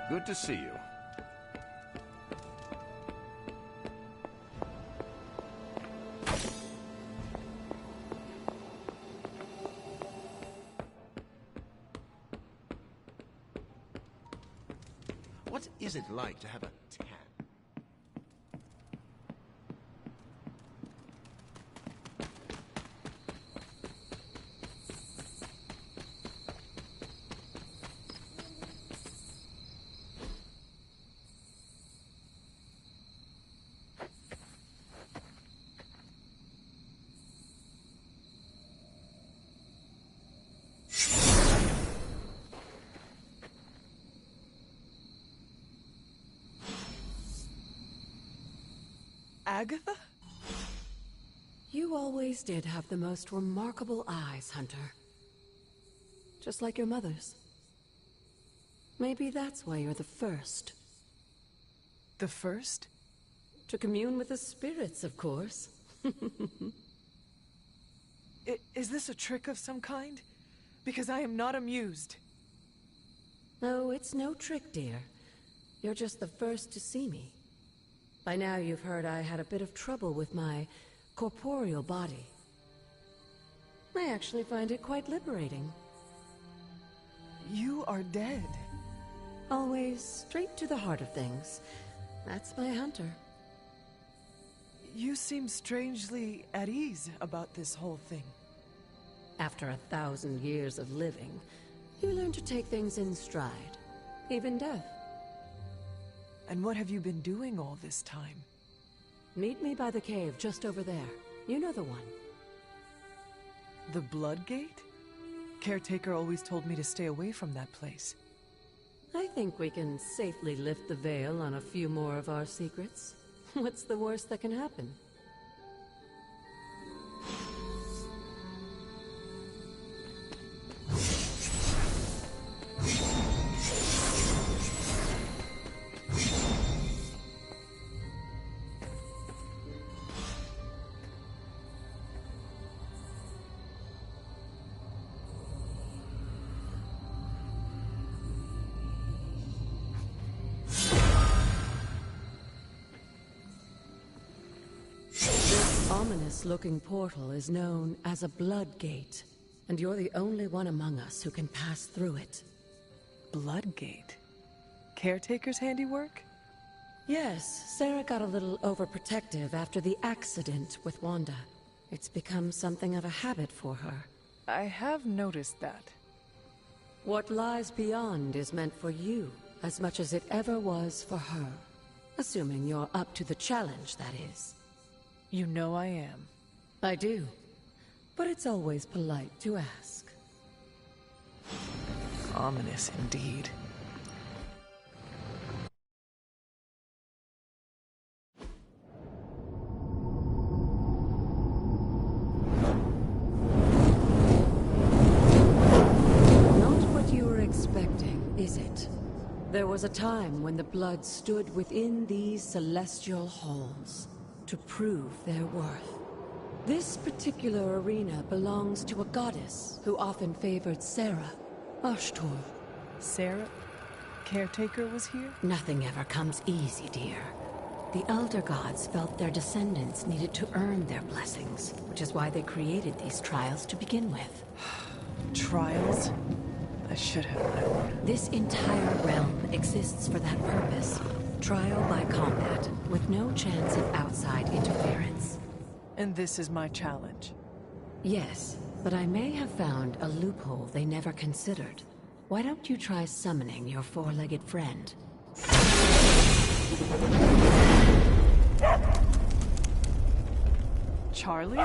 Good to see you. What is it like to have a tan? Agatha? You always did have the most remarkable eyes, Hunter. Just like your mother's. Maybe that's why you're the first. The first? To commune with the spirits, of course. Is this a trick of some kind? Because I am not amused. No, it's no trick, dear. You're just the first to see me. By now you've heard I had a bit of trouble with my corporeal body. I actually find it quite liberating. You are dead. Always straight to the heart of things. That's my Hunter. You seem strangely at ease about this whole thing. After 1,000 years of living, you learn to take things in stride. Even death. And what have you been doing all this time? Meet me by the cave just over there. You know the one. The Blood Gate? Caretaker always told me to stay away from that place. I think we can safely lift the veil on a few more of our secrets. What's the worst that can happen? Ominous-looking portal is known as a Blood Gate, and you're the only one among us who can pass through it. Blood Gate? Caretaker's handiwork? Yes, Sarah got a little overprotective after the accident with Wanda. It's become something of a habit for her. I have noticed that. What lies beyond is meant for you as much as it ever was for her. Assuming you're up to the challenge, that is. You know I am. I do. But it's always polite to ask. Ominous indeed. Not what you were expecting, is it? There was a time when the blood stood within these celestial halls to prove their worth. This particular arena belongs to a goddess who often favored Sarah, Ashtor. Sarah? Caretaker was here? Nothing ever comes easy, dear. The Elder Gods felt their descendants needed to earn their blessings, which is why they created these trials to begin with. Trials? I should have known. This entire realm exists for that purpose. Trial by combat, with no chance of outside interference. And this is my challenge? Yes, but I may have found a loophole they never considered. Why don't you try summoning your four-legged friend? Charlie?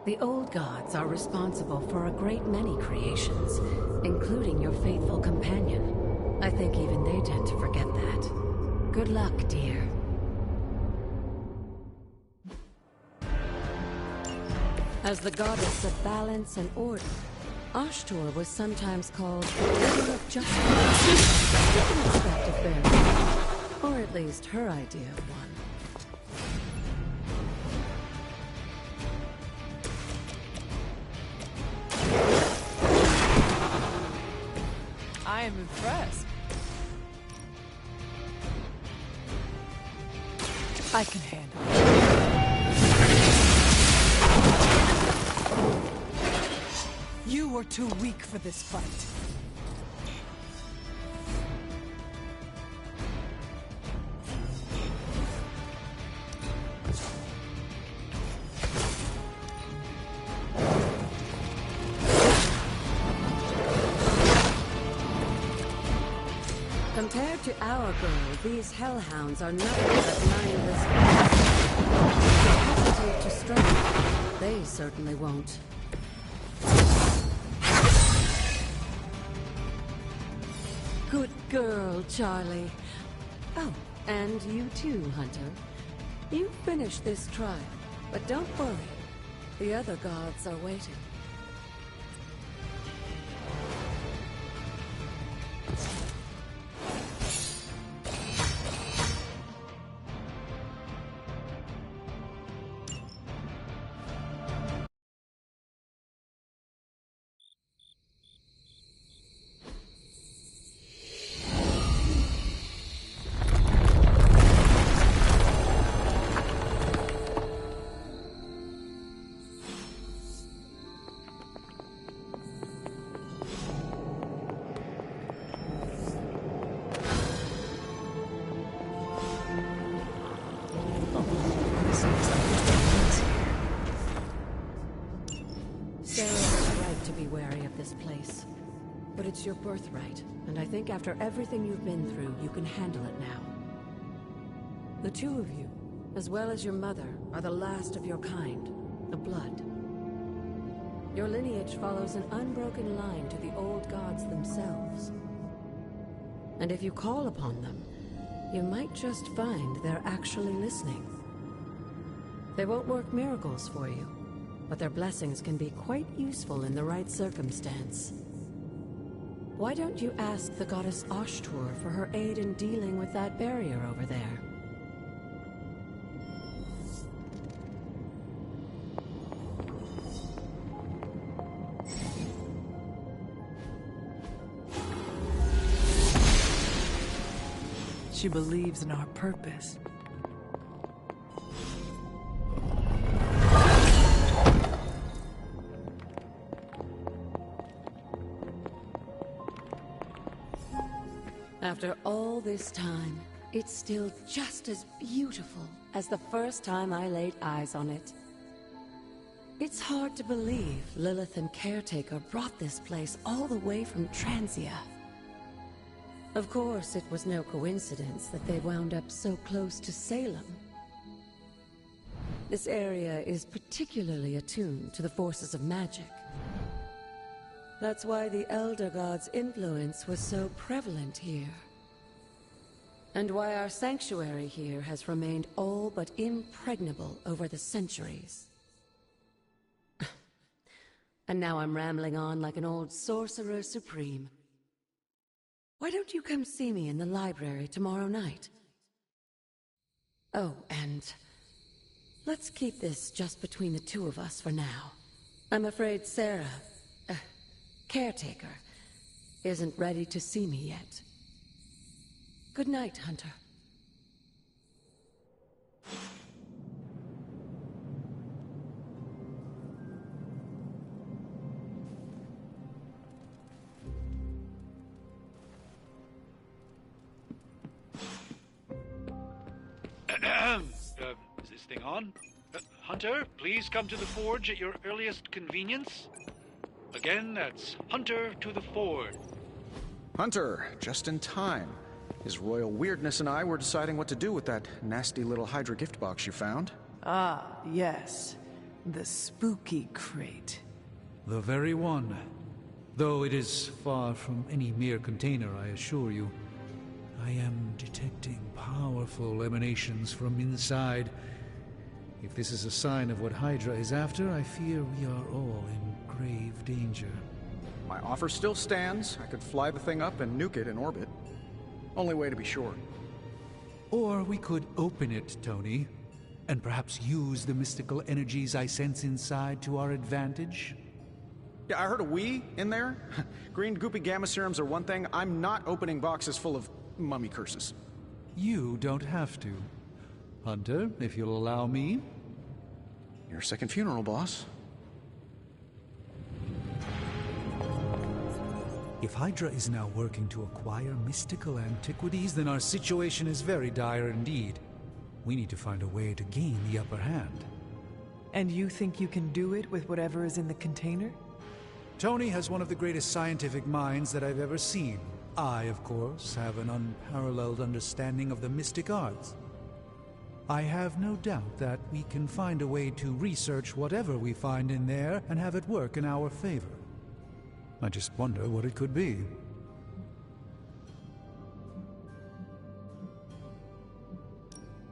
The old gods are responsible for a great many creations, including your faithful companion. I think even they tend to forget that. Good luck, dear. As the goddess of balance and order, Ashtor was sometimes called the Lady of Justice. You can expect a fair, or at least her idea of one. I am impressed. I can handle it. You were too weak for this fight. Compared to our girl, these hellhounds are nothing but mindless. If you hesitate to strike, they certainly won't. Good girl, Charlie. Oh, and you too, Hunter. You finished this trial, but don't worry. The other gods are waiting. Sarah was right to be wary of this place. But it's your birthright, and I think after everything you've been through, you can handle it now. The two of you, as well as your mother, are the last of your kind, the Blood. Your lineage follows an unbroken line to the old gods themselves. And if you call upon them, you might just find they're actually listening. They won't work miracles for you, but their blessings can be quite useful in the right circumstance. Why don't you ask the goddess Ashtur for her aid in dealing with that barrier over there? She believes in our purpose. After all this time, it's still just as beautiful as the first time I laid eyes on it. It's hard to believe Lilith and Caretaker brought this place all the way from Transia. Of course, it was no coincidence that they wound up so close to Salem. This area is particularly attuned to the forces of magic. That's why the Elder God's influence was so prevalent here. And why our sanctuary here has remained all but impregnable over the centuries. And now I'm rambling on like an old sorcerer supreme. Why don't you come see me in the library tomorrow night? Oh, and let's keep this just between the two of us for now. I'm afraid Sarah, Caretaker, isn't ready to see me yet. Good night, Hunter. Is this thing on? Hunter, please come to the forge at your earliest convenience. Again, that's Hunter to the forge. Hunter, just in time. His royal weirdness and I were deciding what to do with that nasty little Hydra gift box you found. Ah, yes. The spooky crate. The very one. Though it is far from any mere container, I assure you. I am detecting powerful emanations from inside. If this is a sign of what Hydra is after, I fear we are all in grave danger. My offer still stands. I could fly the thing up and nuke it in orbit. Only way to be sure. Or we could open it, Tony, and perhaps use the mystical energies I sense inside to our advantage. Yeah, I heard a we in there. Green goopy gamma serums are one thing. I'm not opening boxes full of mummy curses. You don't have to. Hunter, if you'll allow me. Your second funeral, boss. If Hydra is now working to acquire mystical antiquities, then our situation is very dire indeed. We need to find a way to gain the upper hand. And you think you can do it with whatever is in the container? Tony has one of the greatest scientific minds that I've ever seen. I, of course, have an unparalleled understanding of the mystic arts. I have no doubt that we can find a way to research whatever we find in there and have it work in our favor. I just wonder what it could be.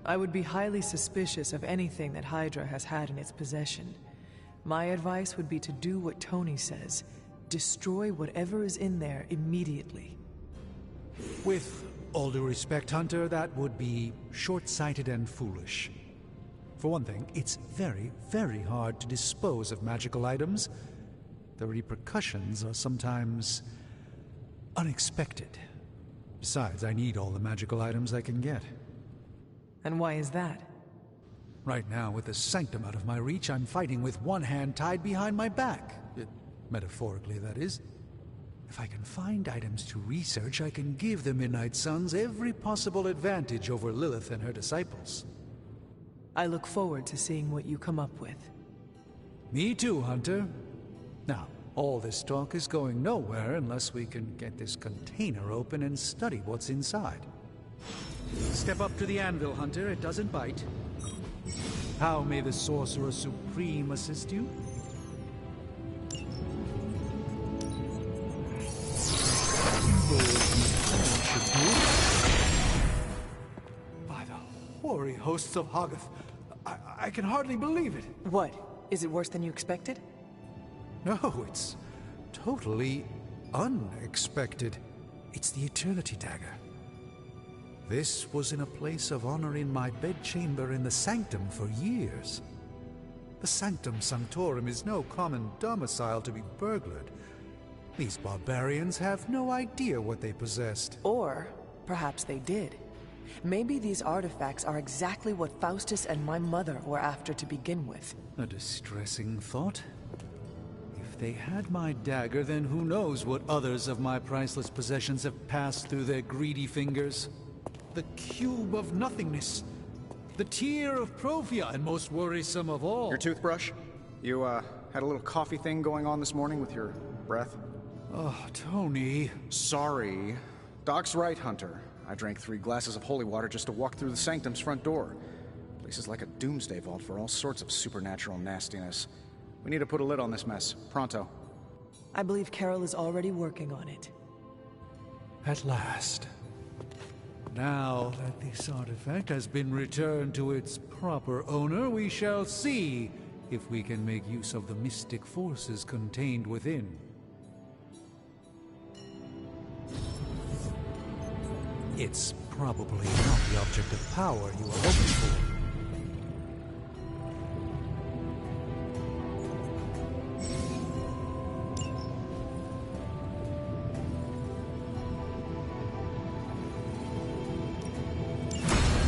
I would be highly suspicious of anything that Hydra has had in its possession. My advice would be to do what Tony says. Destroy whatever is in there immediately. With all due respect, Hunter, that would be short-sighted and foolish. For one thing, it's very, very hard to dispose of magical items. The repercussions are sometimes unexpected. Besides, I need all the magical items I can get. And why is that? Right now, with the Sanctum out of my reach, I'm fighting with one hand tied behind my back. Metaphorically, that is. If I can find items to research, I can give the Midnight Suns every possible advantage over Lilith and her disciples. I look forward to seeing what you come up with. Me too, Hunter. Now, all this talk is going nowhere unless we can get this container open and study what's inside. Step up to the anvil, Hunter. It doesn't bite. How may the Sorcerer Supreme assist you? By the hoary hosts of Hoggoth, I can hardly believe it. What? Is it worse than you expected? No, it's totally unexpected. It's the Eternity Dagger. This was in a place of honor in my bedchamber in the Sanctum for years. The Sanctum Sanctorum is no common domicile to be burglared. These barbarians have no idea what they possessed. Or perhaps they did. Maybe these artifacts are exactly what Faustus and my mother were after to begin with. A distressing thought. If they had my dagger, then who knows what others of my priceless possessions have passed through their greedy fingers. The Cube of Nothingness. The Tear of Profia, and most worrisome of all. Your toothbrush? You, had a little coffee thing going on this morning with your breath? Oh, Tony. Sorry. Doc's right, Hunter. I drank 3 glasses of holy water just to walk through the Sanctum's front door. Place is like a doomsday vault for all sorts of supernatural nastiness. We need to put a lid on this mess. Pronto. I believe Carol is already working on it. At last. Now that this artifact has been returned to its proper owner, we shall see if we can make use of the mystic forces contained within. It's probably not the object of power you are hoping for.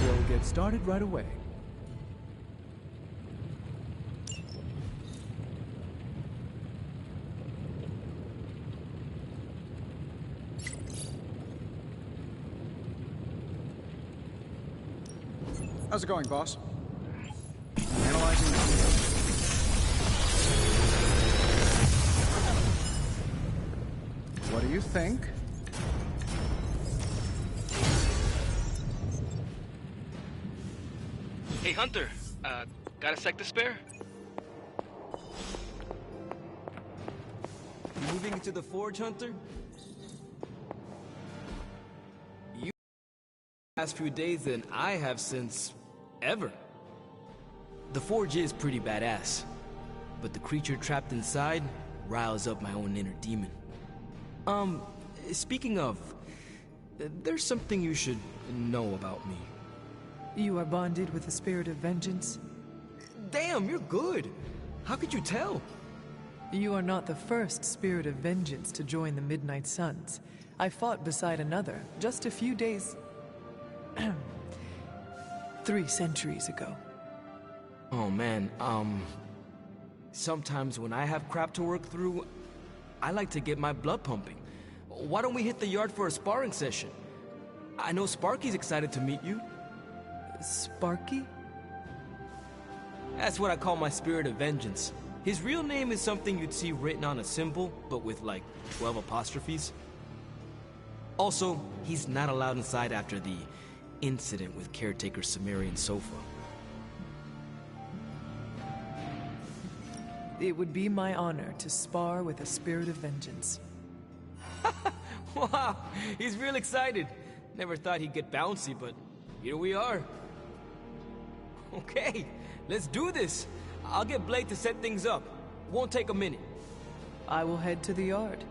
We'll get started right away. How's it going, boss? Analyzing the... What do you think? Hey, Hunter. Got a sec to spare? You moving into the Forge, Hunter? You last few days than I have since ever. The Forge is pretty badass, but the creature trapped inside riles up my own inner demon. Speaking of, there's something you should know about me. You are bonded with the spirit of vengeance? Damn, you're good. How could you tell? You are not the first spirit of vengeance to join the Midnight Suns. I fought beside another just a few days... 3 centuries ago. Oh man, sometimes when I have crap to work through, I like to get my blood pumping. Why don't we hit the yard for a sparring session? I know Sparky's excited to meet you. Sparky? That's what I call my spirit of vengeance. His real name is something you'd see written on a symbol, but with like 12 apostrophes. Also, he's not allowed inside after the incident with caretaker Sumerian Sofa. It would be my honor to spar with a spirit of vengeance. Wow, he's real excited. Never thought he'd get bouncy, but here we are. Okay, let's do this. I'll get Blade to set things up. Won't take a minute. I will head to the yard.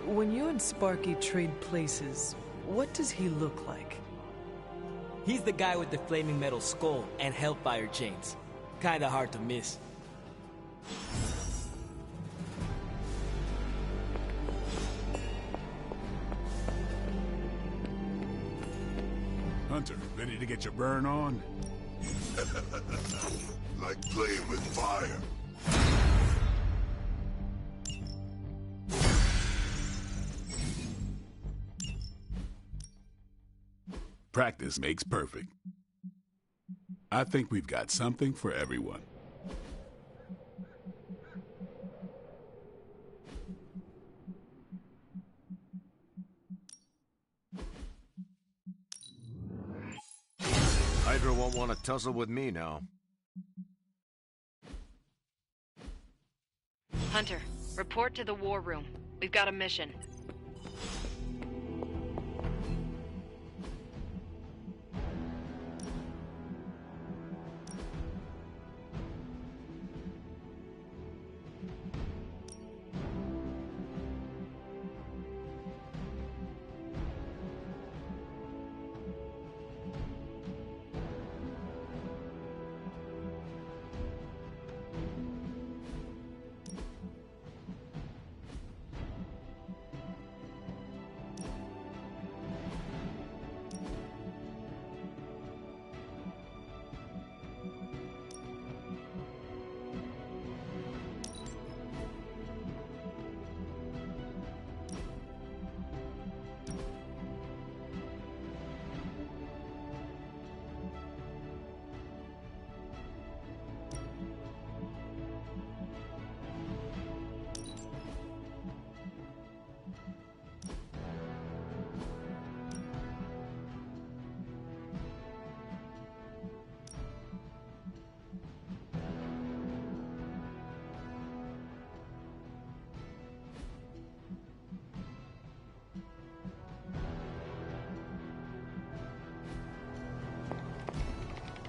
When you and Sparky trade places, what does he look like? He's the guy with the flaming metal skull and hellfire chains. Kinda hard to miss. Hunter, ready to get your burn on? Like playing with fire. Practice makes perfect. I think we've got something for everyone. Hydra won't want to tussle with me now. Hunter, report to the war room. We've got a mission.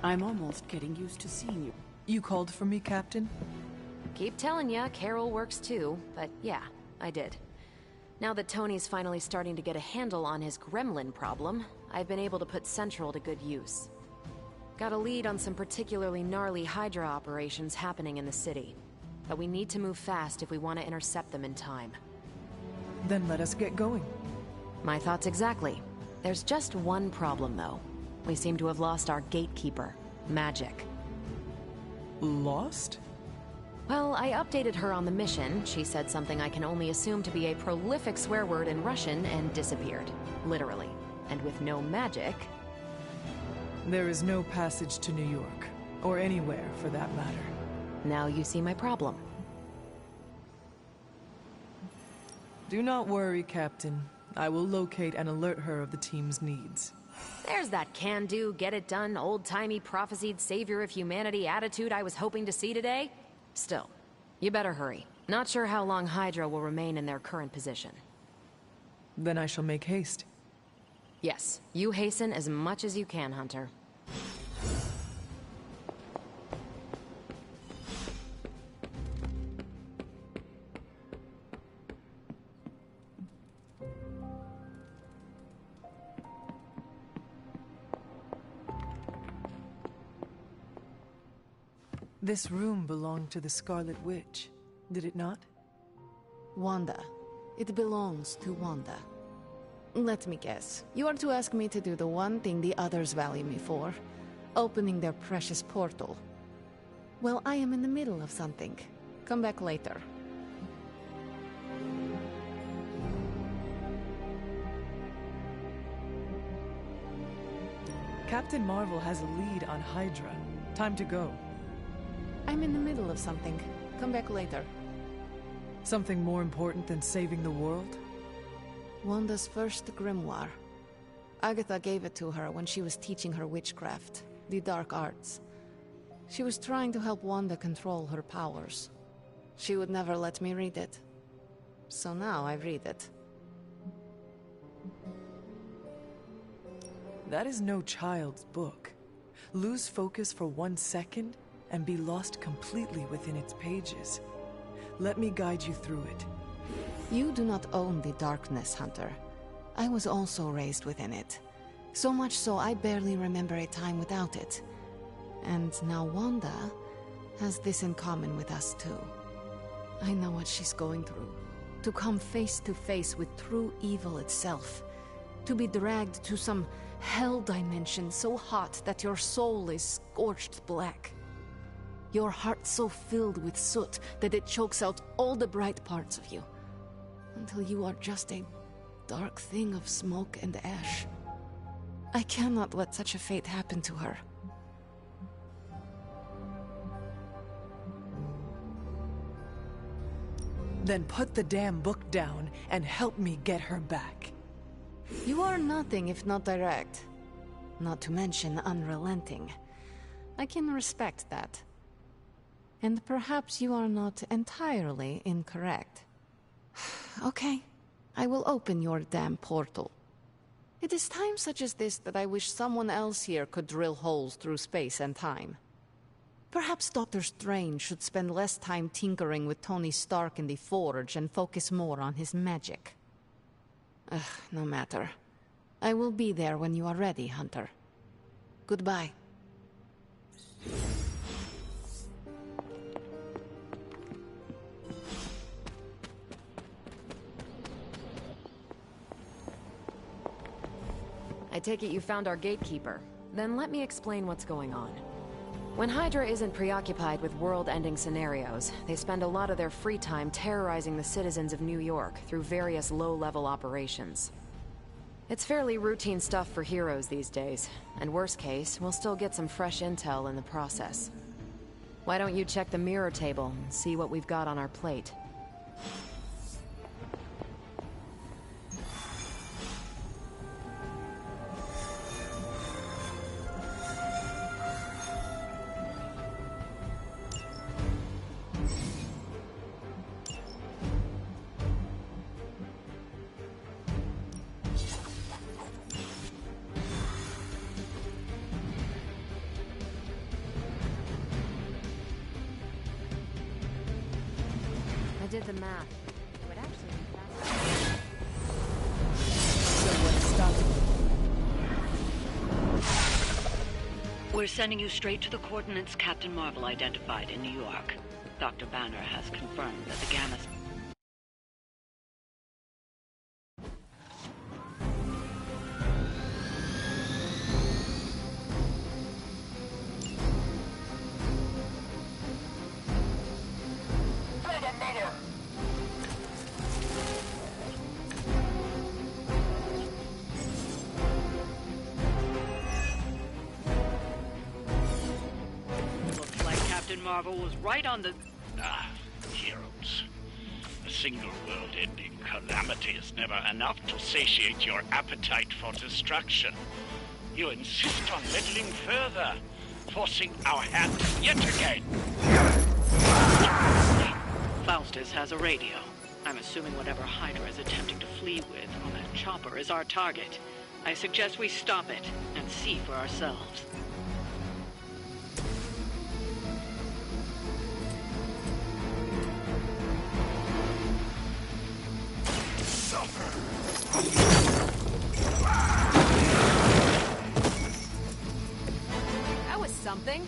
I'm almost getting used to seeing you. You called for me, Captain? Keep telling ya, Carol works too, but yeah, I did. Now that Tony's finally starting to get a handle on his gremlin problem, I've been able to put Central to good use. Got a lead on some particularly gnarly Hydra operations happening in the city. But we need to move fast if we want to intercept them in time. Then let us get going. My thoughts exactly. There's just one problem, though. We seem to have lost our gatekeeper, Magic. Lost? Well, I updated her on the mission. She said something I can only assume to be a prolific swear word in Russian and disappeared. Literally. And with no magic... There is no passage to New York. Or anywhere, for that matter. Now you see my problem. Do not worry, Captain. I will locate and alert her of the team's needs. There's that can-do, get-it-done, old-timey prophesied savior of humanity attitude I was hoping to see today. Still, you better hurry. Not sure how long Hydra will remain in their current position. Then I shall make haste. Yes, you hasten as much as you can, Hunter. This room belonged to the Scarlet Witch, did it not? Wanda. It belongs to Wanda. Let me guess. You are to ask me to do the one thing the others value me for. Opening their precious portal. Well, I am in the middle of something. Come back later. Captain Marvel has a lead on Hydra. Time to go. I'm in the middle of something. Come back later. Something more important than saving the world? Wanda's first grimoire. Agatha gave it to her when she was teaching her witchcraft, the dark arts. She was trying to help Wanda control her powers. She would never let me read it. So now I read it. That is no child's book. Lose focus for 1 second and be lost completely within its pages. Let me guide you through it. You do not own the darkness, Hunter. I was also raised within it. So much so I barely remember a time without it. And now Wanda has this in common with us too. I know what she's going through. To come face to face with true evil itself. To be dragged to some hell dimension so hot that your soul is scorched black. Your heart so filled with soot that it chokes out all the bright parts of you. Until you are just a dark thing of smoke and ash. I cannot let such a fate happen to her. Then put the damn book down and help me get her back. You are nothing if not direct. Not to mention unrelenting. I can respect that. And perhaps you are not entirely incorrect. Okay, I will open your damn portal. It is times such as this that I wish someone else here could drill holes through space and time. Perhaps Doctor Strange should spend less time tinkering with Tony Stark in the Forge and focus more on his magic. No matter. I will be there when you are ready, Hunter. Goodbye. I take it you found our gatekeeper. Then let me explain what's going on. When Hydra isn't preoccupied with world-ending scenarios, they spend a lot of their free time terrorizing the citizens of New York through various low-level operations. It's fairly routine stuff for heroes these days, and worst case, we'll still get some fresh intel in the process. Why don't you check the mirror table and see what we've got on our plate? I did the math. It would actually be faster. So what's stopping you? We're sending you straight to the coordinates Captain Marvel identified in New York. Dr. Banner has confirmed that the Gamma... Marvel was right on the... Heroes. A single world-ending calamity is never enough to satiate your appetite for destruction. You insist on meddling further, forcing our hand yet again. Faustus has a radio. I'm assuming whatever Hydra is attempting to flee with on that chopper is our target. I suggest we stop it and see for ourselves. That was something.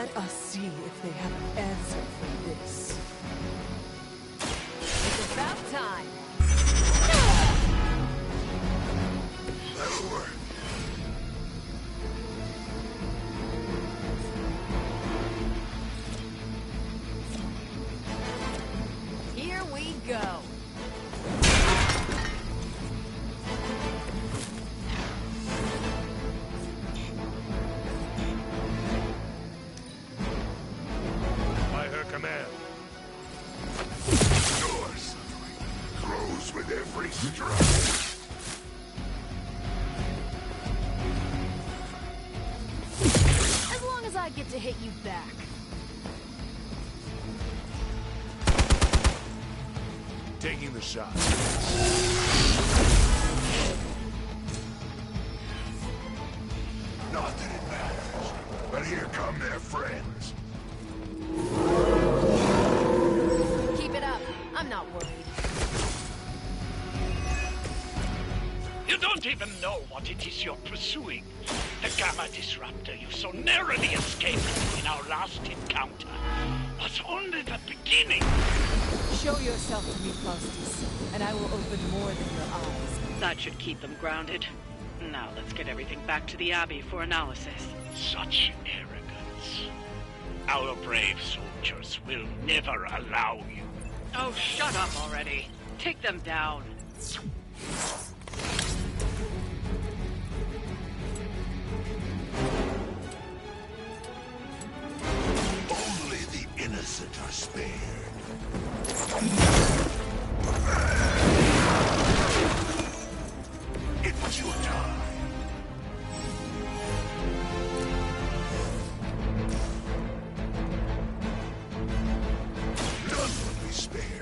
Let us see if they have an answer for this. It's about time. That'll work. Here we go. By her command. Your suffering grows with every strike. As long as I get to hit you back. Taking the shot. Not that it matters, but here come their friends. Keep it up. I'm not worried. You don't even know what it is you're pursuing. The Gamma Disruptor you so narrowly escaped in our last encounter was only the beginning. Show yourself to me, Faustus, and I will open more than your eyes. That should keep them grounded. Now let's get everything back to the Abbey for analysis. Such arrogance. Our brave soldiers will never allow you. Oh, shut up already. Take them down. Only the innocent are spared. It was your time. None will be spared.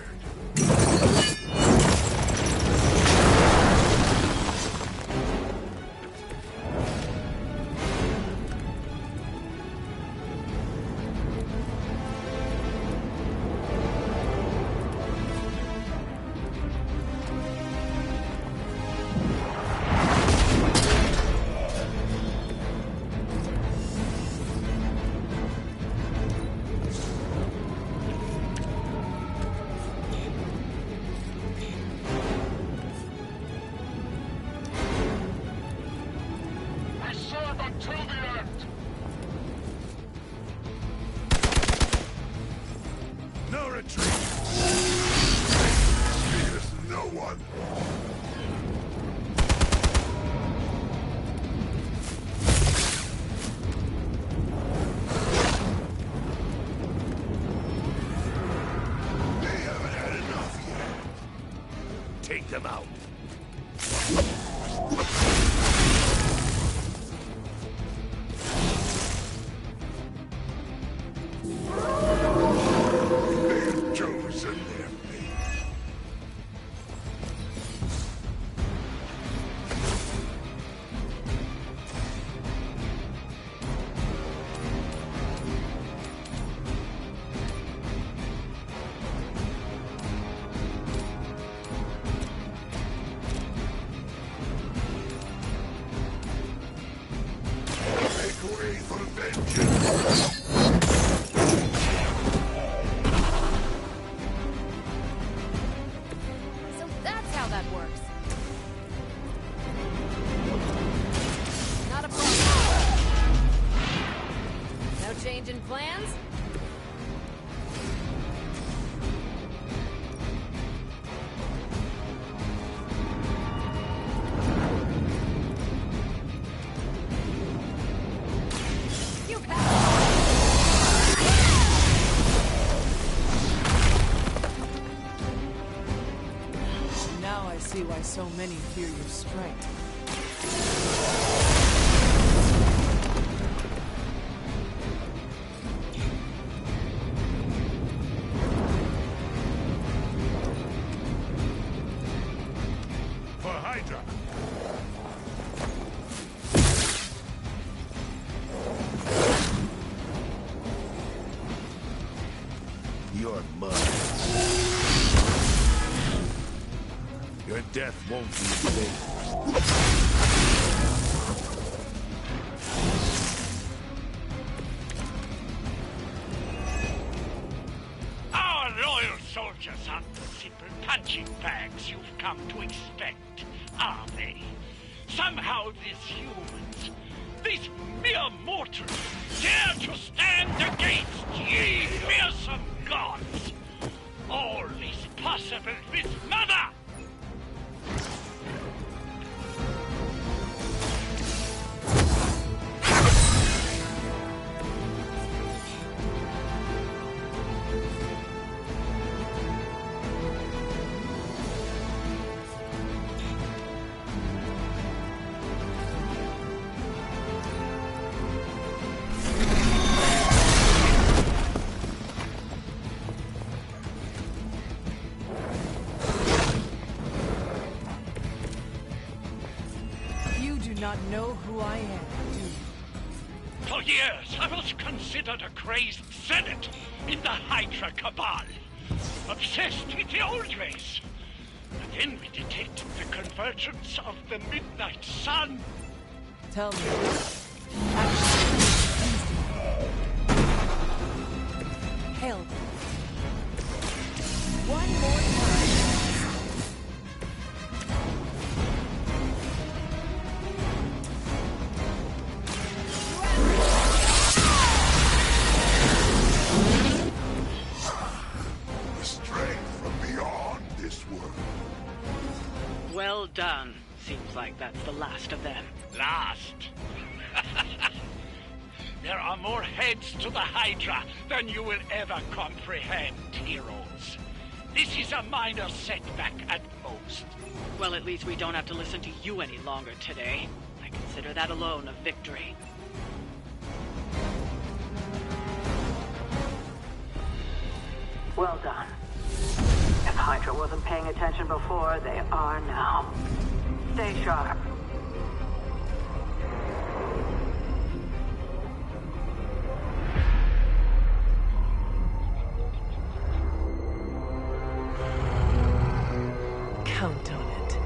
No retreat. Fears no one. They haven't had enough yet. Take them out. They've chosen their fate. Make way for vengeance. So that's how that works. Not a problem. No change in plans? You Now I see why so many fear your strength. For Hydra. You're mine. Your death won't be in vain. creatures aren't the simple punching bags you've come to expect, are they? Somehow these humans, these mere mortals, dare to stand against ye fearsome gods! All is possible with Mother! Not know who I am, do you? For years, I was considered a crazed zealot in the Hydra Cabal. Obsessed with the old ways. But then we detected the convergence of the Midnight Sun. Tell me. Hell. One more time. Well done. Seems like that's the last of them. Last? There are more heads to the Hydra than you will ever comprehend, heroes. This is a minor setback at most. Well, at least we don't have to listen to you any longer today. I consider that alone a victory. Well done. If Hydra wasn't paying attention before, they are now. Stay sharp. Count on it.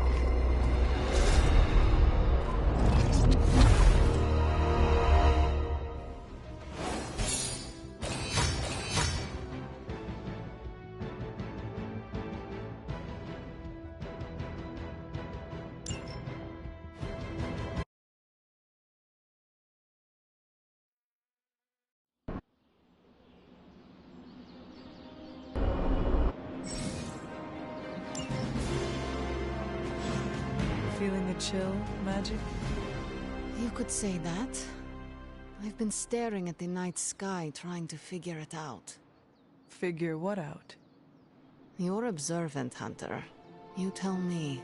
Feeling the chill, Magic? You could say that. I've been staring at the night sky trying to figure it out. Figure what out? You're observant, Hunter. You tell me.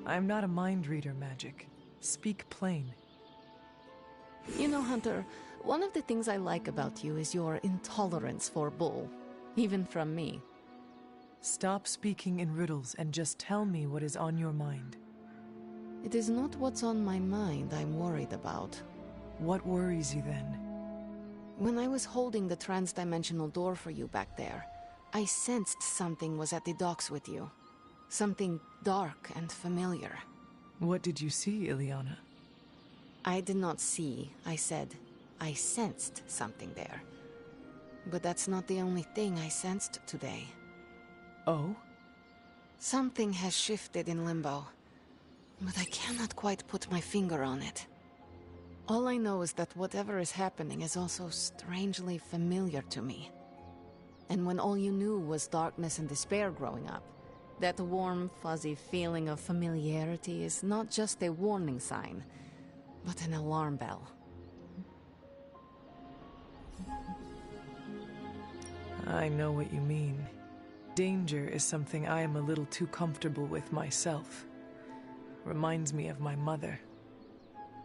I'm not a mind reader, Magic. Speak plain. You know, Hunter, one of the things I like about you is your intolerance for bull. Even from me. Stop speaking in riddles and just tell me what is on your mind. It is not what's on my mind I'm worried about. What worries you then? When I was holding the transdimensional door for you back there, I sensed something was at the docks with you. Something dark and familiar. What did you see, Illyana? I did not see. I said, I sensed something there. But that's not the only thing I sensed today. Oh? Something has shifted in Limbo, but I cannot quite put my finger on it. All I know is that whatever is happening is also strangely familiar to me. And when all you knew was darkness and despair growing up, that warm, fuzzy feeling of familiarity is not just a warning sign, but an alarm bell. I know what you mean. Danger is something I am a little too comfortable with myself. Reminds me of my mother.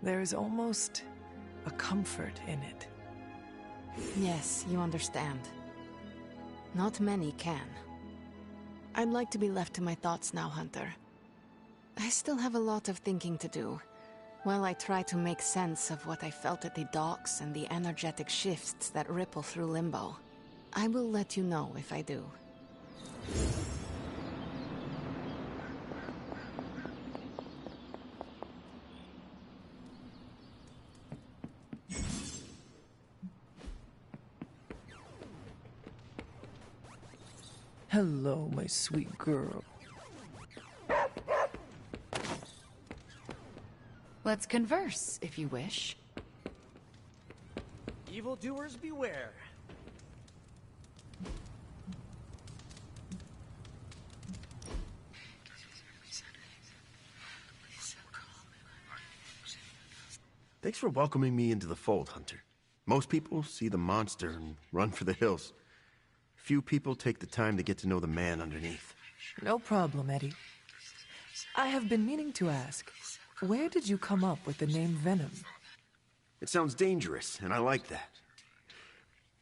There is almost a comfort in it. Yes, you understand. Not many can. I'd like to be left to my thoughts now, Hunter. I still have a lot of thinking to do, while I try to make sense of what I felt at the docks and the energetic shifts that ripple through Limbo. I will let you know if I do. Hello, my sweet girl. Let's converse, if you wish. Evildoers beware. Thanks for welcoming me into the fold, Hunter. Most people see the monster and run for the hills. Few people take the time to get to know the man underneath. No problem, Eddie. I have been meaning to ask, where did you come up with the name Venom? It sounds dangerous, and I like that.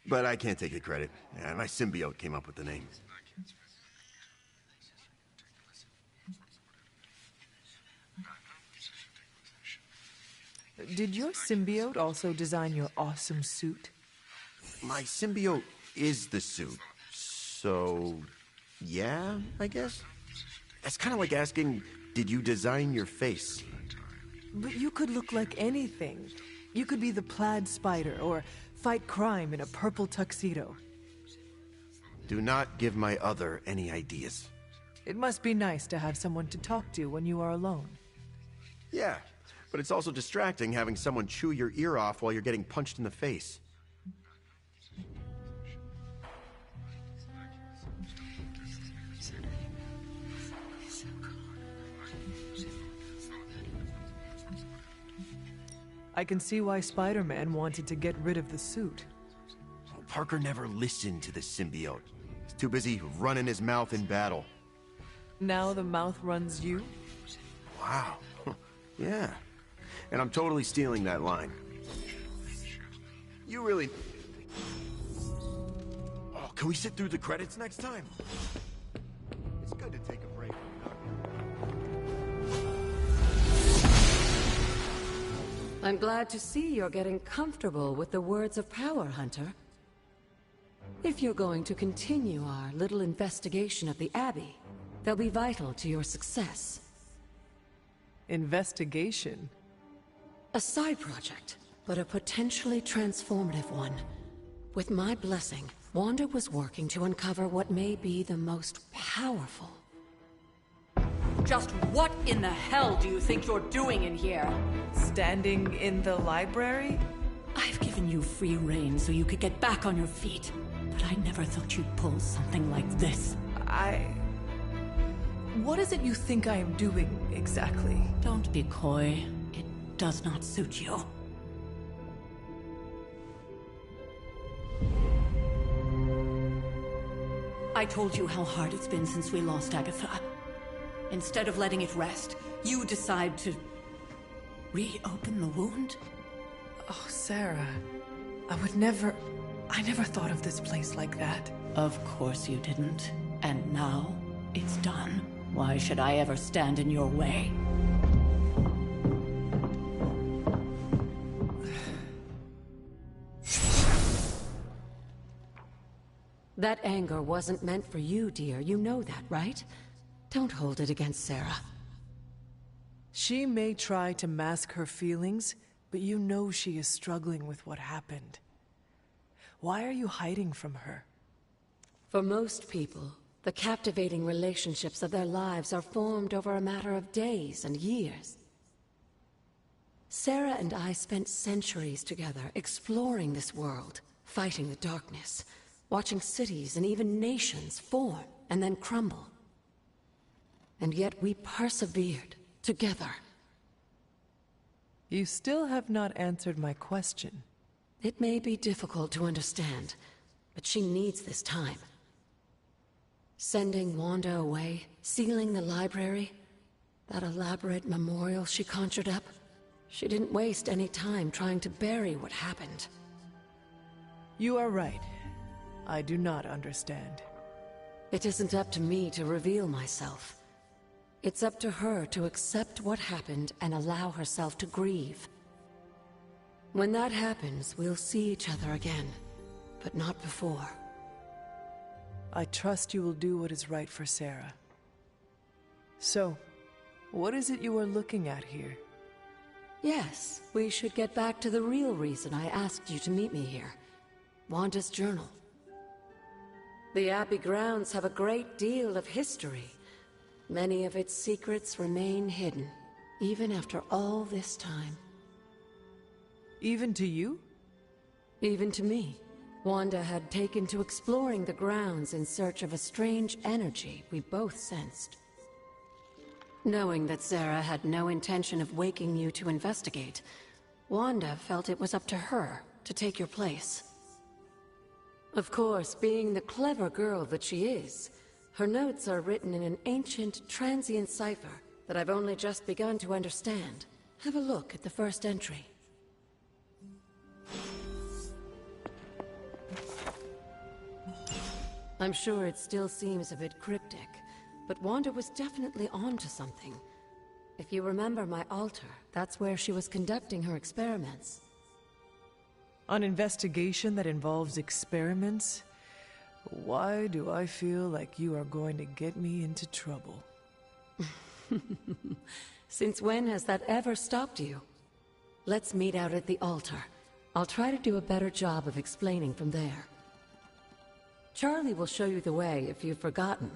But I can't take the credit. My symbiote came up with the name. Did your symbiote also design your awesome suit? My symbiote is the suit. So, yeah, I guess? That's kind of like asking, did you design your face? But you could look like anything. You could be the plaid spider, or fight crime in a purple tuxedo. Do not give my other any ideas. It must be nice to have someone to talk to when you are alone. Yeah, but it's also distracting having someone chew your ear off while you're getting punched in the face. I can see why Spider-Man wanted to get rid of the suit. Parker never listened to the symbiote. He's too busy running his mouth in battle. Now the mouth runs you? Wow. Yeah. And I'm totally stealing that line. You really... Oh, can we sit through the credits next time? It's good to take a break. I'm glad to see you're getting comfortable with the words of power, Hunter. If you're going to continue our little investigation at the Abbey, they'll be vital to your success. Investigation? A side project, but a potentially transformative one. With my blessing, Wanda was working to uncover what may be the most powerful. Just what in the hell do you think you're doing in here? Standing in the library? I've given you free rein so you could get back on your feet, but I never thought you'd pull something like this. What is it you think I am doing, exactly? Don't be coy. It does not suit you. I told you how hard it's been since we lost Agatha. Instead of letting it rest, you decide to... reopen the wound? Oh, Sarah. I never thought of this place like that. Of course you didn't. And now, it's done. Why should I ever stand in your way? That anger wasn't meant for you, dear. You know that, right? Don't hold it against Sarah. She may try to mask her feelings, but you know she is struggling with what happened. Why are you hiding from her? For most people, the captivating relationships of their lives are formed over a matter of days and years. Sarah and I spent centuries together exploring this world, fighting the darkness, watching cities and even nations form and then crumble. And yet we persevered, together. You still have not answered my question. It may be difficult to understand, but she needs this time. Sending Wanda away, sealing the library, that elaborate memorial she conjured up, she didn't waste any time trying to bury what happened. You are right. I do not understand. It isn't up to me to reveal myself. It's up to her to accept what happened and allow herself to grieve. When that happens, we'll see each other again, but not before. I trust you will do what is right for Sarah. So, what is it you are looking at here? Yes, we should get back to the real reason I asked you to meet me here. Wanda's journal. The Abbey grounds have a great deal of history. Many of its secrets remain hidden, even after all this time. Even to you? Even to me. Wanda had taken to exploring the grounds in search of a strange energy we both sensed. Knowing that Zara had no intention of waking you to investigate, Wanda felt it was up to her to take your place. Of course, being the clever girl that she is, her notes are written in an ancient, transient cipher that I've only just begun to understand. Have a look at the first entry. I'm sure it still seems a bit cryptic, but Wanda was definitely onto something. If you remember my altar, that's where she was conducting her experiments. An investigation that involves experiments? Why do I feel like you are going to get me into trouble? Since when has that ever stopped you? Let's meet out at the altar. I'll try to do a better job of explaining from there. Charlie will show you the way if you've forgotten.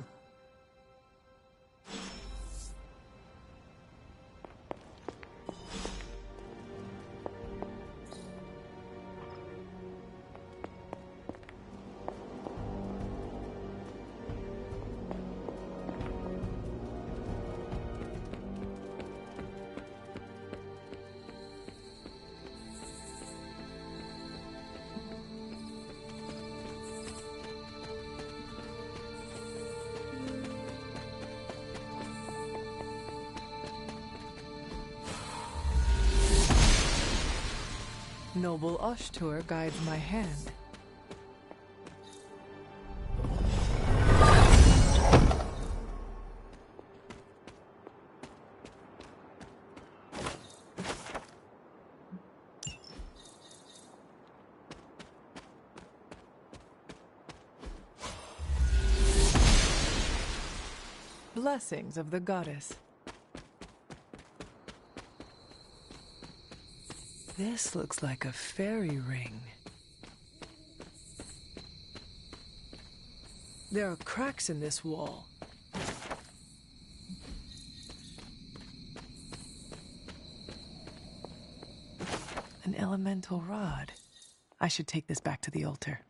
Noble Ashtur guides my hand. Blessings of the goddess. This looks like a fairy ring. There are cracks in this wall. An elemental rod. I should take this back to the altar.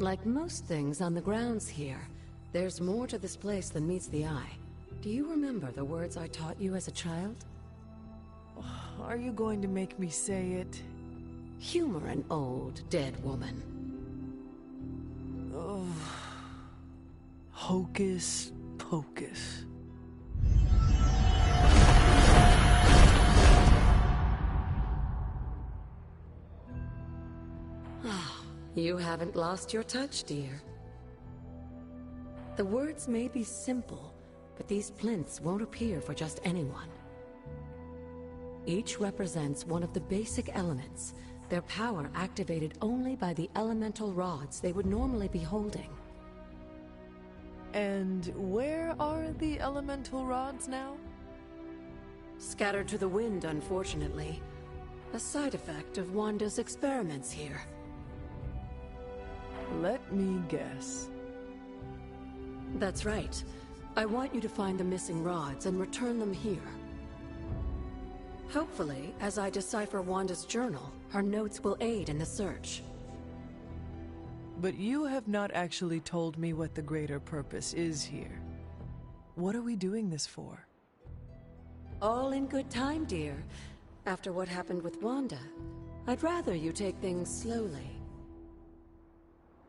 Like most things on the grounds here, there's more to this place than meets the eye. Do you remember the words I taught you as a child? Are you going to make me say it? Humor an old, dead woman. Oh. Hocus pocus. You haven't lost your touch, dear. The words may be simple, but these plinths won't appear for just anyone. Each represents one of the basic elements, their power activated only by the elemental rods they would normally be holding. And where are the elemental rods now? Scattered to the wind, unfortunately. A side effect of Wanda's experiments here. Let me guess. That's right. I want you to find the missing rods and return them here. Hopefully, as I decipher Wanda's journal, her notes will aid in the search. But you have not actually told me what the greater purpose is here. What are we doing this for? All in good time, dear. After what happened with Wanda, I'd rather you take things slowly.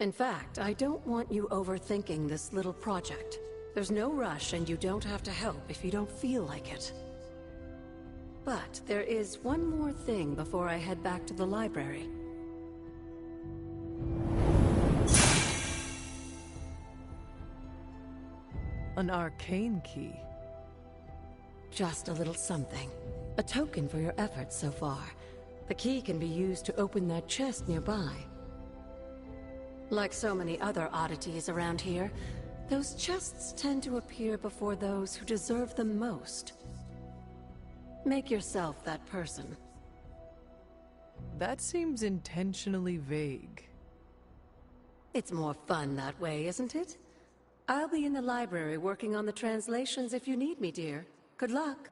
In fact, I don't want you overthinking this little project. There's no rush and you don't have to help if you don't feel like it. But there is one more thing before I head back to the library. An arcane key. Just a little something. A token for your efforts so far. The key can be used to open that chest nearby. Like so many other oddities around here, those chests tend to appear before those who deserve them most. Make yourself that person. That seems intentionally vague. It's more fun that way, isn't it? I'll be in the library working on the translations if you need me, dear. Good luck.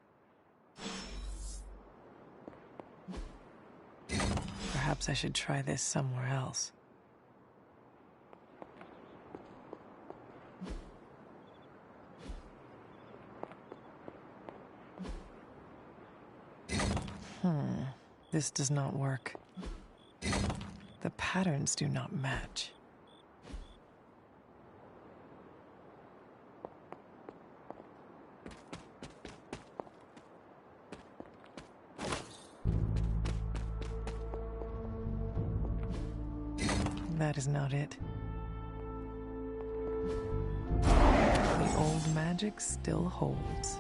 Perhaps I should try this somewhere else. This does not work. The patterns do not match. That is not it. The old magic still holds.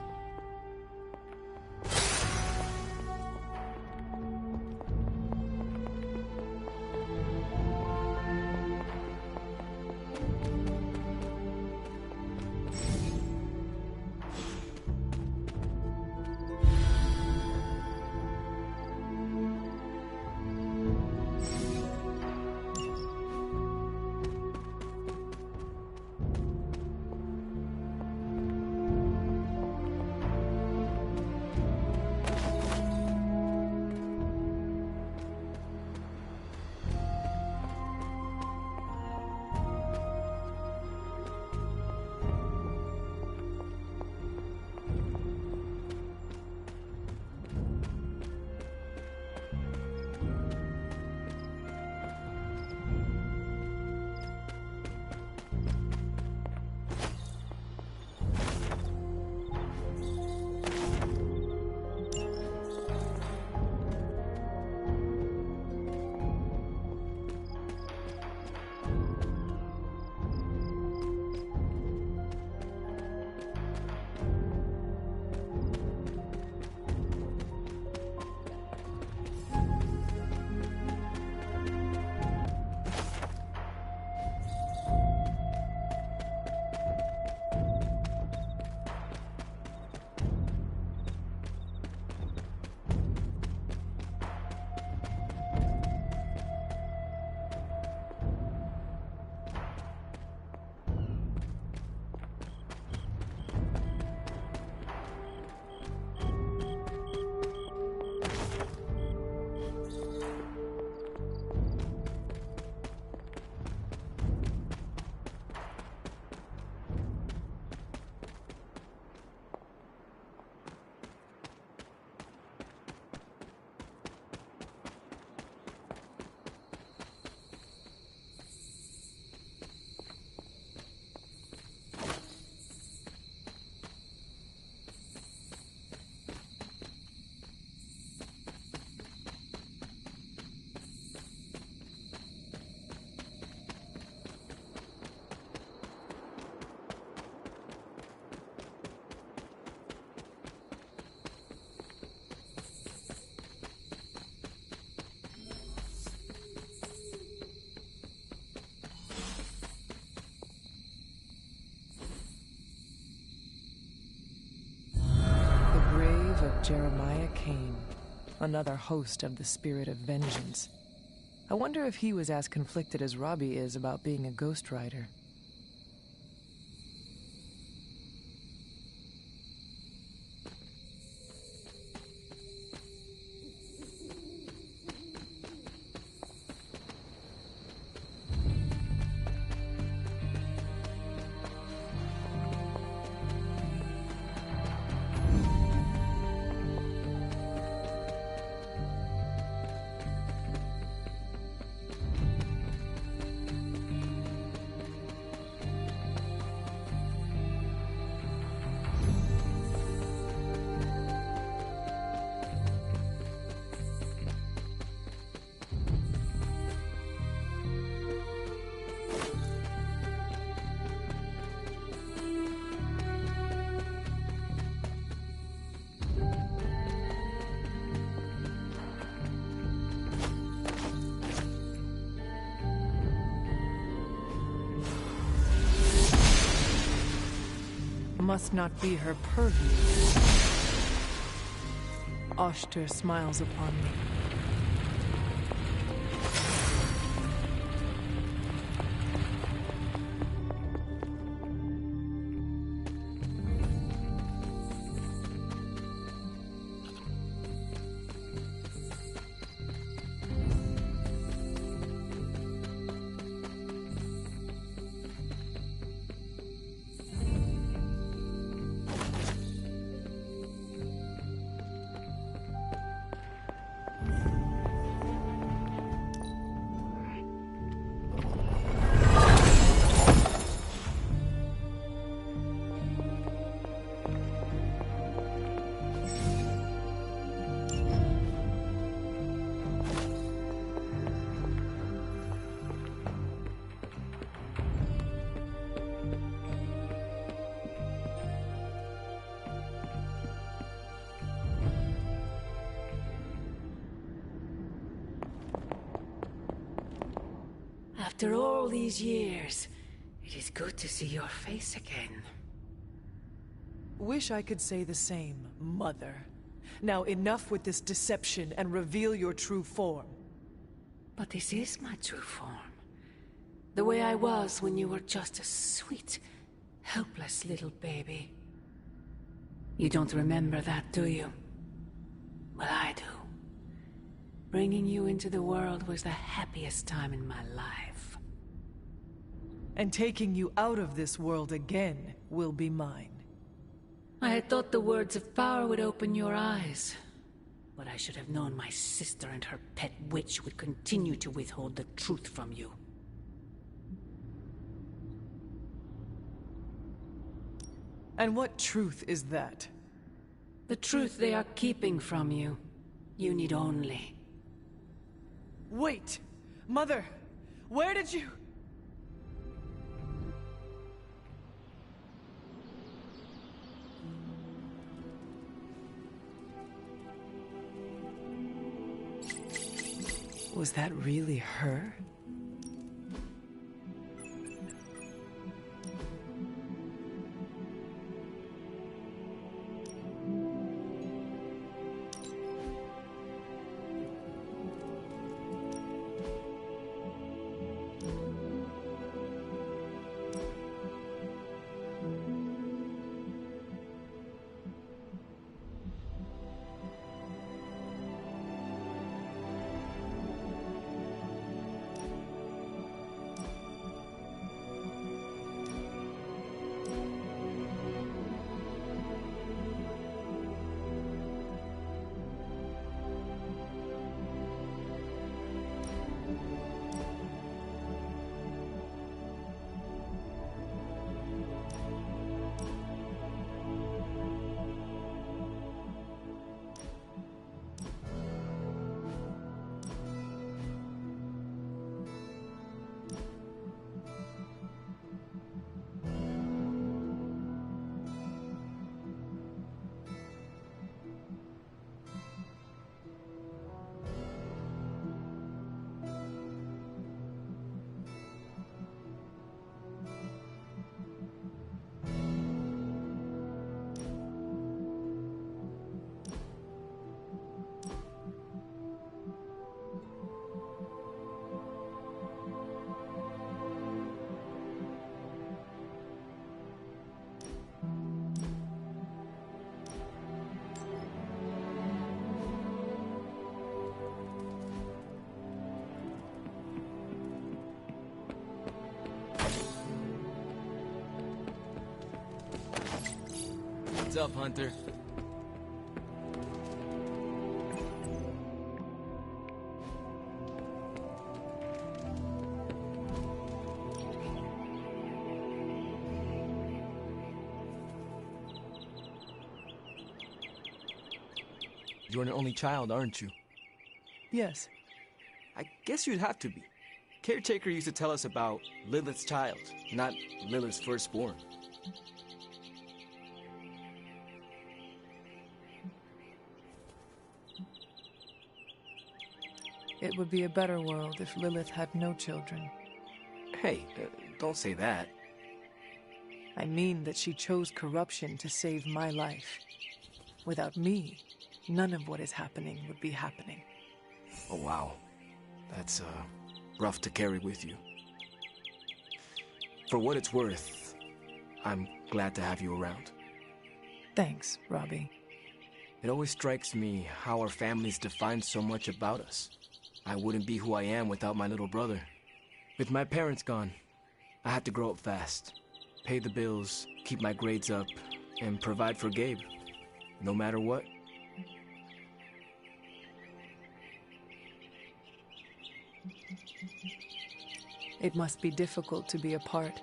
Jeremiah Kane, another host of the Spirit of Vengeance. I wonder if he was as conflicted as Robbie is about being a Ghost Rider. must not be her purview. Oshter smiles upon me. After all these years, it is good to see your face again. Wish I could say the same, Mother. Now enough with this deception and reveal your true form. But this is my true form. The way I was when you were just a sweet, helpless little baby. You don't remember that, do you? Well, I do. Bringing you into the world was the happiest time in my life. And taking you out of this world again will be mine. I had thought the words of power would open your eyes. But I should have known my sister and her pet witch would continue to withhold the truth from you. And what truth is that? The truth they are keeping from you. You need only... Wait! Mother! Where did you... Was that really her? What's up, Hunter? You're an only child, aren't you? Yes. I guess you'd have to be. Caretaker used to tell us about Lilith's child, not Lilith's firstborn. It would be a better world if Lilith had no children. Hey, don't say that. I mean that she chose corruption to save my life. Without me, none of what is happening would be happening. Oh, wow. That's, rough to carry with you. For what it's worth, I'm glad to have you around. Thanks, Robbie. It always strikes me how our families define so much about us. I wouldn't be who I am without my little brother. With my parents gone, I had to grow up fast, pay the bills, keep my grades up, and provide for Gabe, no matter what. It must be difficult to be apart.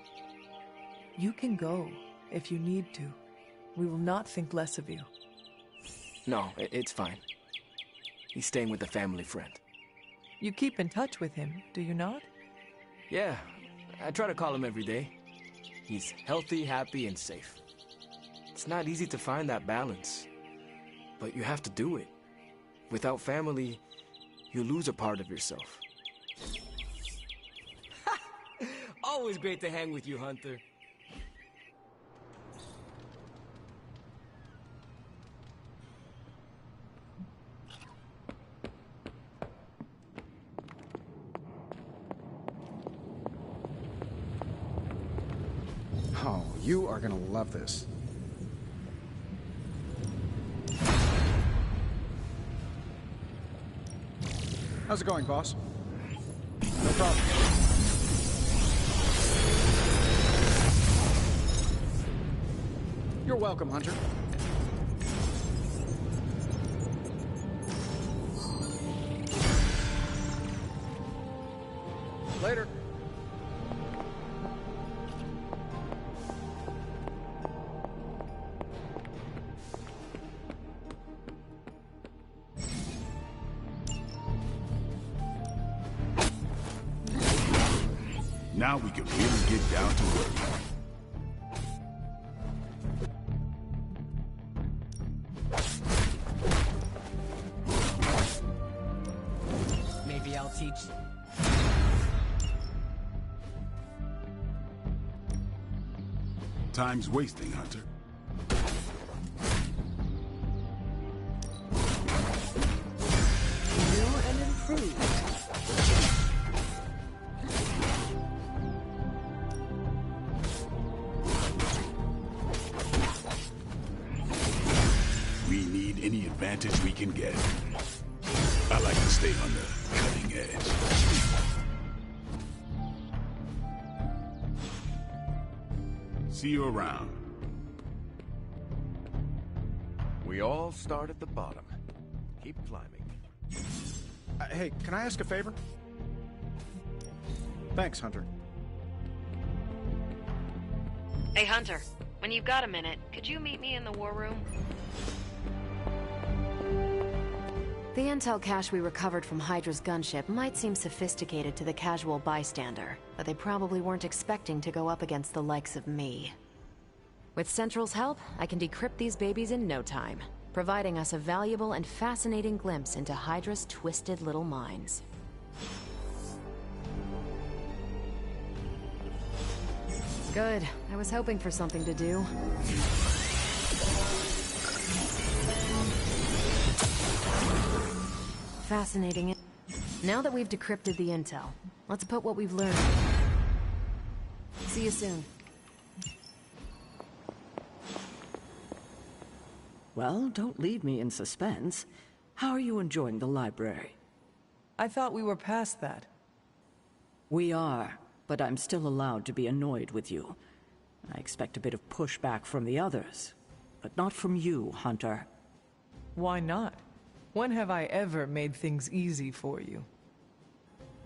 You can go if you need to. We will not think less of you. No, it's fine. He's staying with a family friend. You keep in touch with him, do you not? Yeah, I try to call him every day. He's healthy, happy, and safe. It's not easy to find that balance, but you have to do it. Without family, you lose a part of yourself. Always great to hang with you, Hunter. Oh, you are gonna love this. How's it going, boss? No problem. You're welcome, Hunter. Later. Now we can really get down to work. Maybe I'll teach. Time's wasting, Hunter. New and improved. We need any advantage we can get. I like to stay on the cutting edge. See you around. We all start at the bottom. Keep climbing. Hey, can I ask a favor? Thanks, Hunter. Hey, Hunter, when you've got a minute, could you meet me in the war room? The intel cache we recovered from Hydra's gunship might seem sophisticated to the casual bystander, but they probably weren't expecting to go up against the likes of me. With Central's help, I can decrypt these babies in no time, providing us a valuable and fascinating glimpse into Hydra's twisted little minds. Good. I was hoping for something to do. Fascinating. Now that we've decrypted the intel, let's put what we've learned. See you soon. Well, don't leave me in suspense. How are you enjoying the library? I thought we were past that. We are, but I'm still allowed to be annoyed with you. I expect a bit of pushback from the others, but not from you, Hunter. Why not? When have I ever made things easy for you?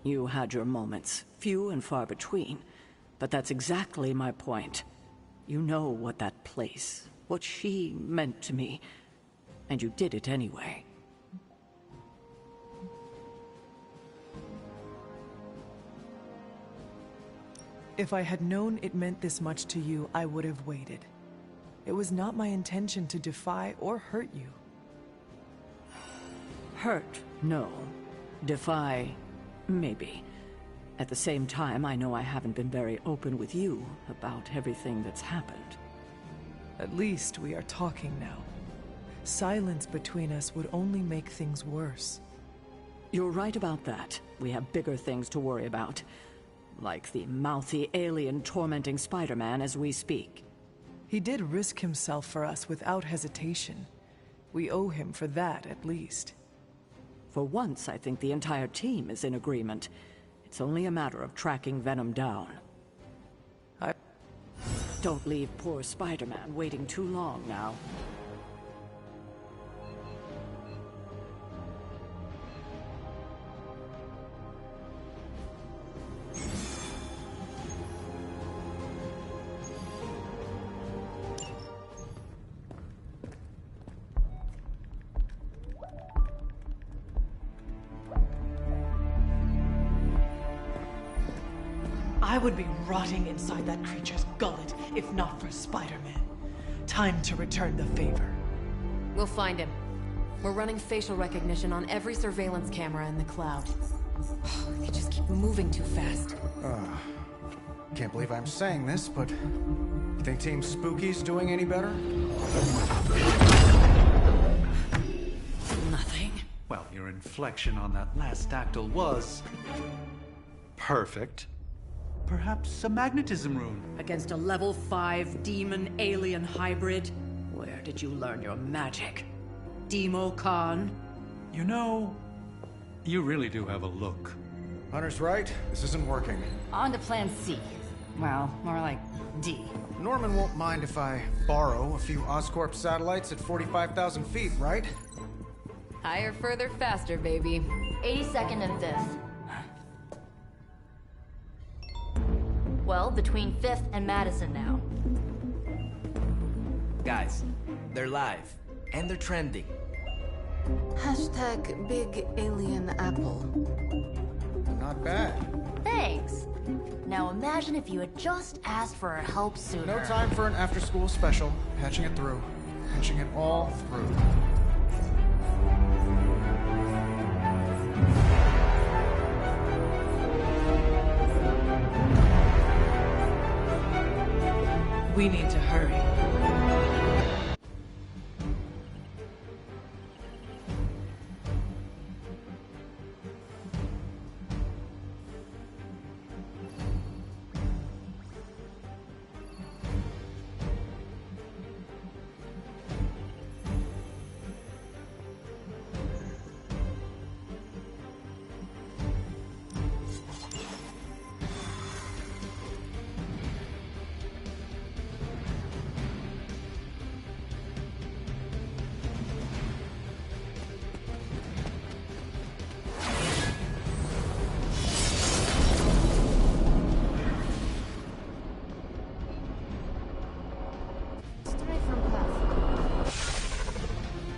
You had your moments, few and far between, but that's exactly my point. You know what that place, what she meant to me, and you did it anyway. If I had known it meant this much to you, I would have waited. It was not my intention to defy or hurt you. Hurt, no. Defy, maybe. At the same time, I know I haven't been very open with you about everything that's happened. At least we are talking now. Silence between us would only make things worse. You're right about that. We have bigger things to worry about. Like the mouthy alien tormenting Spider-Man as we speak. He did risk himself for us without hesitation. We owe him for that, at least. For once, I think the entire team is in agreement. It's only a matter of tracking Venom down. Don't leave poor Spider-Man waiting too long now. I would be rotting inside that creature's gullet if not for Spider-Man. Time to return the favor. We'll find him. We're running facial recognition on every surveillance camera in the cloud. They just keep moving too fast. Can't believe I'm saying this, but you think Team Spooky's doing any better? Nothing. Well, your inflection on that last dactyl was... perfect. Perhaps a magnetism rune. Against a level 5 demon-alien hybrid? Where did you learn your magic? Demo Khan? You know, you really do have a look. Hunter's right. This isn't working. On to plan C. Well, more like D. Norman won't mind if I borrow a few Oscorp satellites at 45,000 feet, right? Higher, further, faster, baby. 82nd and 5th. Well, between 5th and Madison now. Guys, they're live. And they're trending. Hashtag Big Alien Apple. Not bad. Thanks. Now imagine if you had just asked for our help sooner. No time for an after-school special. Patching it through. Patching it all through. We need to hurry.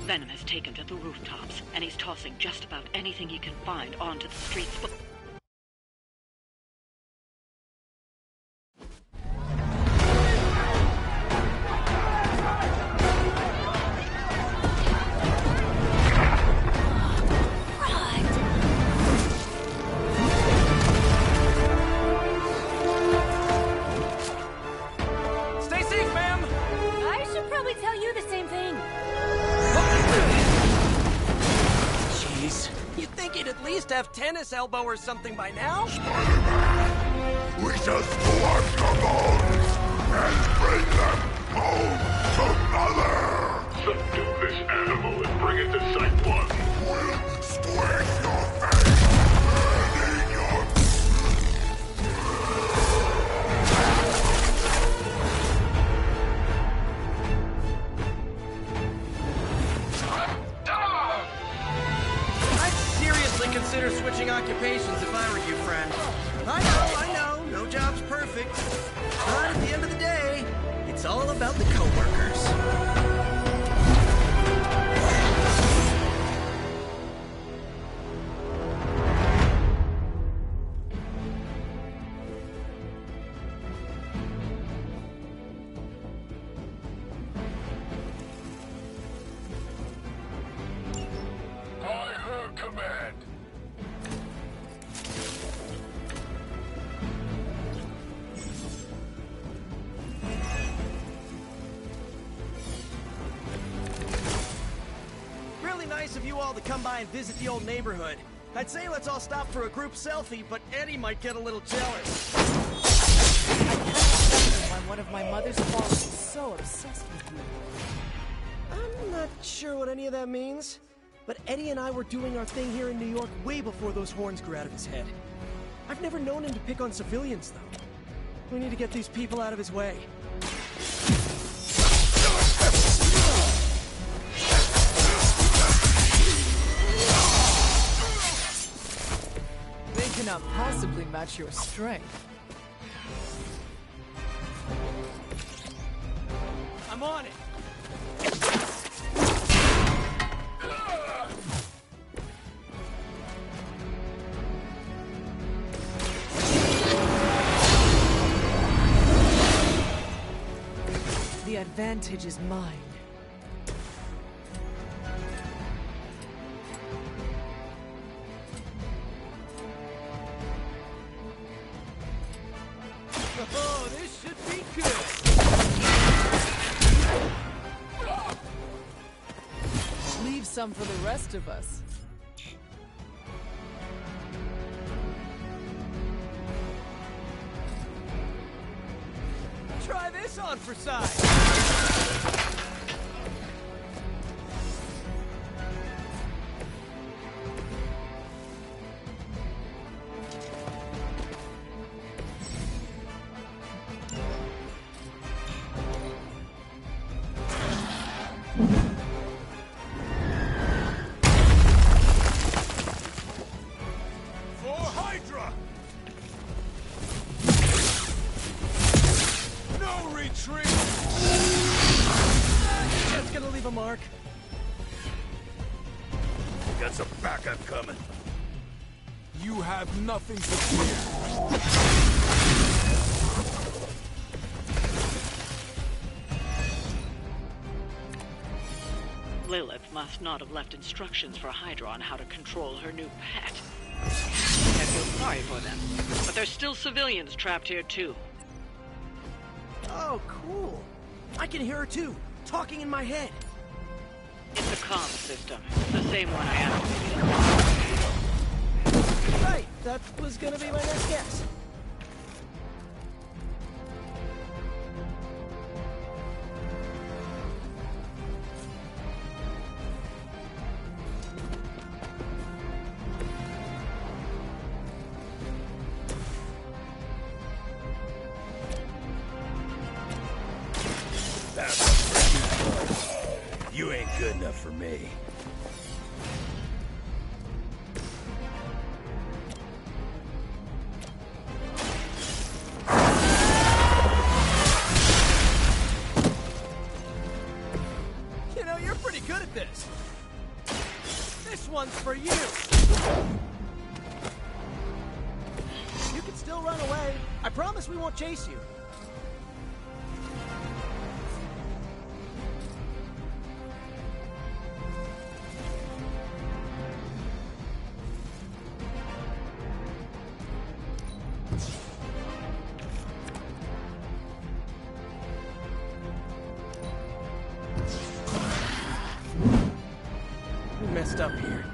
Venom has taken to the rooftops, and he's tossing just about anything he can find onto the streets. Stay safe, ma'am! I should probably tell you the same thing. Jeez. You'd think he'd at least have tennis elbow or something by now? We just collect the bones and bring them home to Mother! Subdue this animal and bring it to Site 1. We'll squish your face and eat your... I'd seriously consider switching occupations if I were you, friend. I know, no job's perfect. But at the end of the day, it's all about the coworkers. By her command. of you all to come by and visit the old neighborhood. I'd say let's all stop for a group selfie, but Eddie might get a little jealous. I can't imagine why one of my mother's followers is so obsessed with you. I'm not sure what any of that means, but Eddie and I were doing our thing here in New York way before those horns grew out of his head. I've never known him to pick on civilians, though. We need to get these people out of his way. They cannot possibly match your strength. I'm on it! The advantage is mine. Oh, this should be good! Leave some for the rest of us. Try this on for size! For Hydra! No retreat! That's gonna leave a mark. Got some backup coming. You have nothing to fear. Lilith must not have left instructions for Hydra on how to control her new pet. I feel sorry for them, but there's still civilians trapped here too. Oh, cool. I can hear her too, talking in my head. It's a comm system, the same one I activated. Right, that was gonna be my next guess. You ain't good enough for me. You know, you're pretty good at this. This one's for you. You can still run away. I promise we won't chase you. We messed up here.